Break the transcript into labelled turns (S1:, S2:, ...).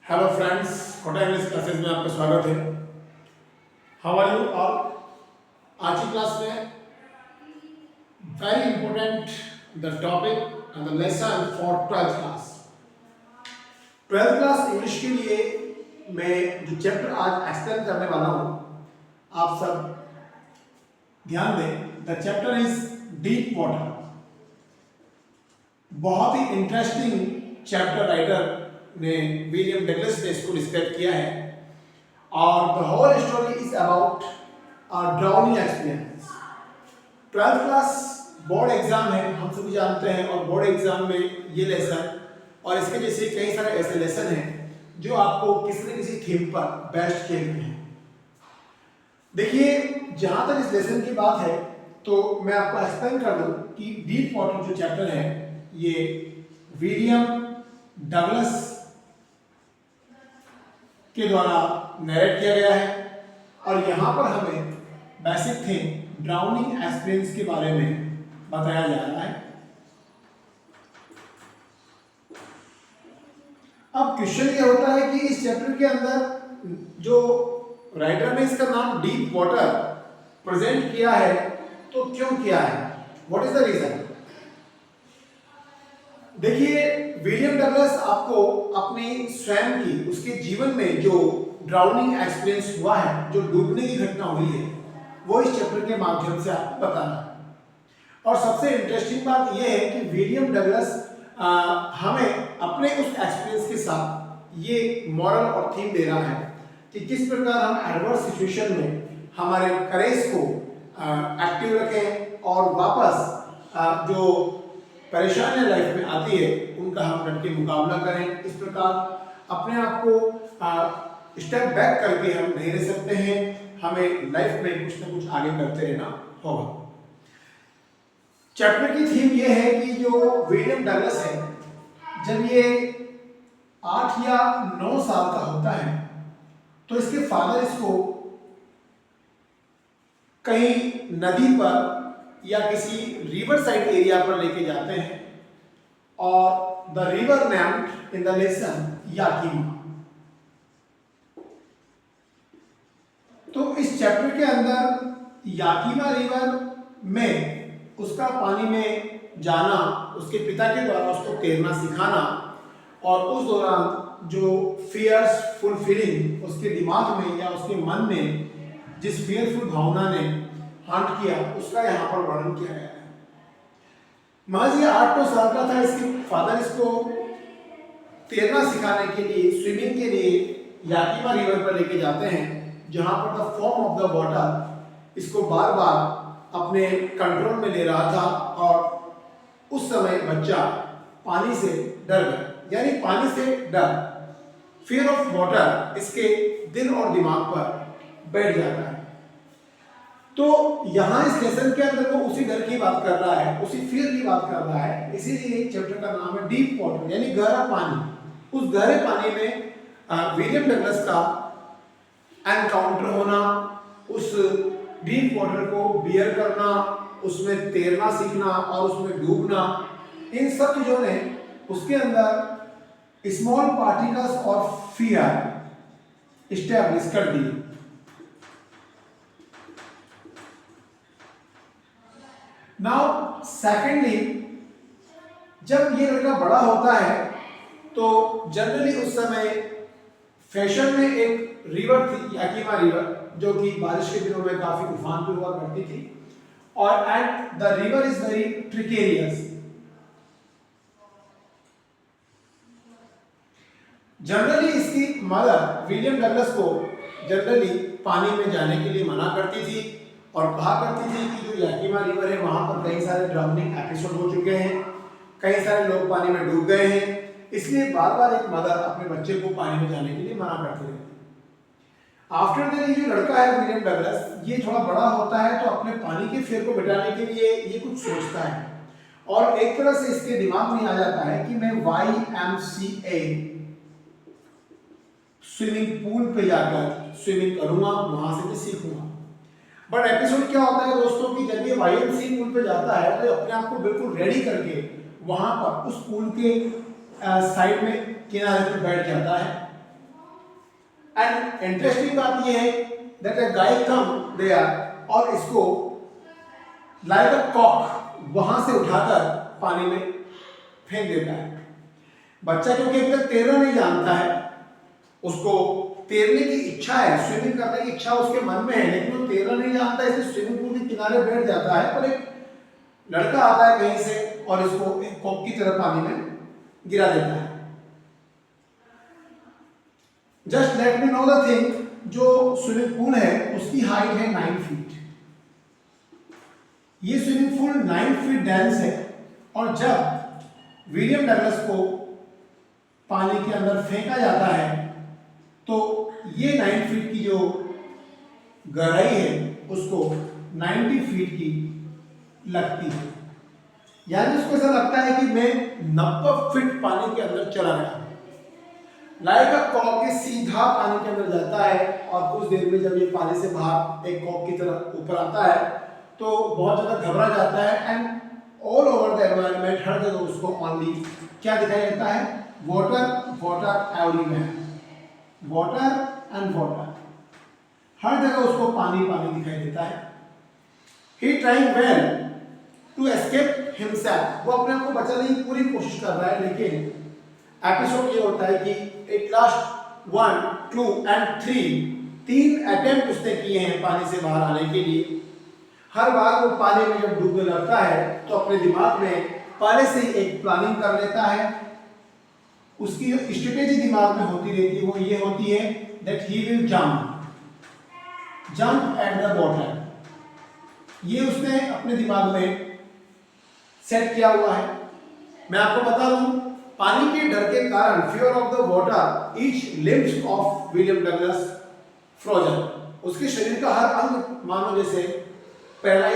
S1: Hello friends, Kota English classes में आपका स्वागत है। How are you all? आज की क्लास में very important the topic and the lesson for 12th class. 12th class English के लिए मैं जो चैप्टर आज एक्सप्लेन करने वाला हूँ, आप सब ध्यान दें। The chapter is deep water. बहुत ही इंटरेस्टिंग चैप्टर राइटर ने विलियम डगलस ने इसको डिस्क्राइब किया है और the whole story is about drowning experience. 12th class board exam है, हम सभी जानते हैं, और बोर्ड एग्जाम में ये लेसन और इसके जैसे कई सारे ऐसे लेसन हैं जो आपको किसी न किसी थीम पर बेस्ट किए हुए हैं। देखिए, जहां तक इस लेसन की बात है तो मैं आपको एक्सप्लेन कर दूं कि डीप वाटर जो चैप्टर है ये विलियम डगलस के द्वारा नरेट किया गया है और यहाँ पर हमें बेसिक थिंग ड्राउनिंग एक्सपीरियंस के बारे में बताया जा रहा है। अब क्वेश्चन ये होता है कि इस चैप्टर के अंदर जो राइटर ने इसका नाम डीप वाटर प्रेजेंट किया है तो क्यों किया है, व्हाट इज द रीजन? देखिए, विलियम डगलस आपको अपनी स्वयं की उसके जीवन में जो ड्राउनिंग एक्सपीरियंस हुआ है, जो डूबने की घटना हुई है, वो इस चैप्टर के माध्यम से आपको बताना है। और सबसे इंटरेस्टिंग बात यह है कि विलियम डगलस हमें अपने उस एक्सपीरियंस के साथ ये मॉरल और थीम दे रहा है कि किस प्रकार हम एडवर्स सिचुएशन में हमारे करेज को एक्टिव रखें और वापस जो परेशानियां लाइफ में आती है उनका हम डट के मुकाबला करें। इस प्रकार अपने आप को स्टेप बैक करके हम नहीं रह सकते हैं, हमें लाइफ में कुछ ना कुछ आगे करते रहना होगा। चैप्टर की थीम यह है कि जो विलियम डगलस है, जब ये 8 या 9 साल का होता है तो इसके फादर इसको कहीं नदी पर या किसी रिवर साइड एरिया पर लेके जाते हैं और the river named in the lesson Yakima. तो इस चैप्टर के अंदर याकीमा रिवर में उसका पानी में जाना, उसके पिता के द्वारा उसको तैरना सिखाना और उस दौरान जो फियरफुल फीलिंग उसके दिमाग में या उसके मन में जिस फियरफुल भावना ने हंट किया, उसका यहाँ पर वर्णन किया गया है। महज ये 8-9 साल का था, इसके फादर इसको तैरना सिखाने के लिए, स्विमिंग के लिए याकीमा रिवर पर लेके जाते हैं, जहाँ पर the form of the water इसको बार बार अपने कंट्रोल में ले रहा था और उस समय बच्चा पानी से डर गया, यानी पानी से डर, फियर ऑफ वाटर इसके दिल और दिमाग पर बैठ जाता है। तो यहाँ इस लेसन के अंदर वो उसी डर की बात कर रहा है, उसी फियर की बात कर रहा है, इसीलिए चैप्टर का नाम है डीप वाटर, यानी गहरा पानी। उस गहरे पानी में विलियम डगलस का एनकाउंटर होना, उस डीप वाटर को बियर करना, उसमें तैरना सीखना और उसमें डूबना, इन सब चीजों ने उसके अंदर स्मॉल पार्टिकल्स और फियर इस्टेब्लिश कर दी। नाउ सेकेंडली, जब ये लड़का बड़ा होता है तो जनरली उस समय फैशन में एक रिवर थी, याकीमा रिवर, जो कि बारिश के दिनों में काफी उफान पे हुआ करती थी और and the river is very treacherous. Generally इसकी मदर विलियम डगलस को जनरली पानी में जाने के लिए मना करती थी और कहा करती थी कि जो याकीमा रिवर है वहां पर कई सारे ड्राउनिंग एपिसोड हो चुके हैं, कई सारे लोग पानी में डूब गए हैं, इसलिए बार बार एक मदर अपने बच्चे को पानी में जाने के लिए मना करती रहती। आफ्टर दैट ये जो लड़का है विलियम डगलस, ये थोड़ा बड़ा होता है तो अपने पानी के फियर को मिटाने के लिए ये कुछ सोचता है और एक तरह से इसके दिमाग में आ जाता है कि मैं YMCA स्विमिंग पूल पे जाकर स्विमिंग करूंगा, वहां से मैं सीखूंगा। बट एपिसोड क्या होता है दोस्तों कि जब ये YMCA पूल पे जाता है तो अपने आप को बिल्कुल रेडी करके वहां पर उस पूल के साइड में किनारे पर बैठ जाता है एंड इंटरेस्टिंग बात यह है that a guy come there और इसको लाइक अ कॉक वहां से उठाकर पानी में फेंक देता है। बच्चा क्योंकि अभी तक तैरना नहीं जानता है, उसको तैरने की इच्छा है, स्विमिंग करने की इच्छा उसके मन में है, लेकिन वो तैरना नहीं जानता, इसलिए स्विमिंग पूल के किनारे बैठ जाता है। पर एक लड़का आता है कहीं से और इसको एक कॉक की तरह पानी में गिरा देता है। Just let me know the thing, जो स्विमिंग पूल है उसकी हाइट है 9 फीट। ये स्विमिंग पूल 9 फीट डेंस है और जब विलियम डगलस को पानी के अंदर फेंका जाता है तो ये 9 फीट की जो गहराई है उसको 90 फीट की लगती है, यानी उसको ऐसा लगता है कि मैं 90 फीट पानी के अंदर चला गया। लाइक अ कॉक के सीधा पानी के अंदर जाता है और कुछ देर में जब ये पानी से बाहर एक कॉक की तरह ऊपर आता है तो बहुत ज़्यादा घबरा जाता है and all over the environment, हर जगह उसको ओनली क्या दिखाई देता है, water water everywhere, water and water, हर जगह उसको पानी पानी दिखाई देता है। He trying well to escape himself, वो अपने आप को बचाने की पूरी कोशिश कर रहा है, लेकिन एपिसोड ये होता है कि एट लास्ट 1, 2 एंड 3 अटेम्प्ट उसने किए हैं पानी से बाहर आने के लिए। हर बार वो पानी में जब डूबने लगता है तो अपने दिमाग में पहले से ही एक प्लानिंग कर लेता है, उसकी जो स्ट्रेटेजी दिमाग में होती रहती है वो ये होती है that he will jump at the water. ये उसने अपने दिमाग में सेट किया हुआ है। मैं आपको बता दूं, पानी के डर के कारण, fear of the water, each limbs of William Douglas frozen, उसके शरीर का हर अंग मानो जैसे पैरालाइज